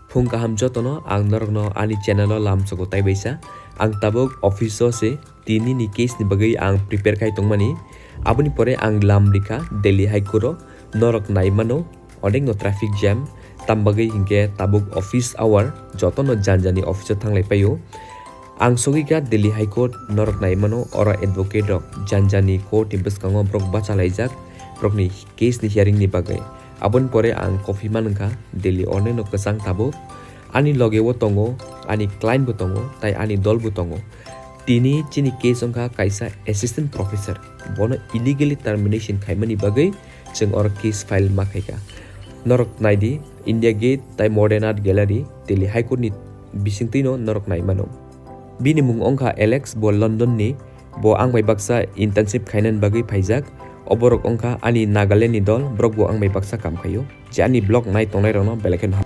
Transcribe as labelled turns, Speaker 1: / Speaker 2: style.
Speaker 1: Phung kaham jotono ang norokno ani channel o lamsoko taibaisa ang tabok office se tini ni case ni bagai ang prepare kai tongmani aboni pore ang lamrika Delhi High Court norok naimano odeng no traffic jam tambagai hingke tabok office hour jotono janjani office thanglai payo ang sogika Delhi High Court norok naimano ora advocate rok janjani court timbes kango brok bachalaijak brok ni case ni hearing ni bagai abon pore ang coffee manengka Delhi one no kesang tabo ani loge wo tongo ani client bo tongo tai ani dol bo tongo tini chini case ongka kaisa assistant professor bono illegally termination khaimani bagai jeng or case file makaika norok naidi India Gate tai Modern Art Gallery Delhi High Court ni bisingtino norok nai mano bini mung ongka Alex bo London ni bo ang may baksa internship khainan bagai phaijak oborok ongka ani Nagaland ni dol brok bo ang may baksa kam khayo je ani blog nai tongnai rono beleken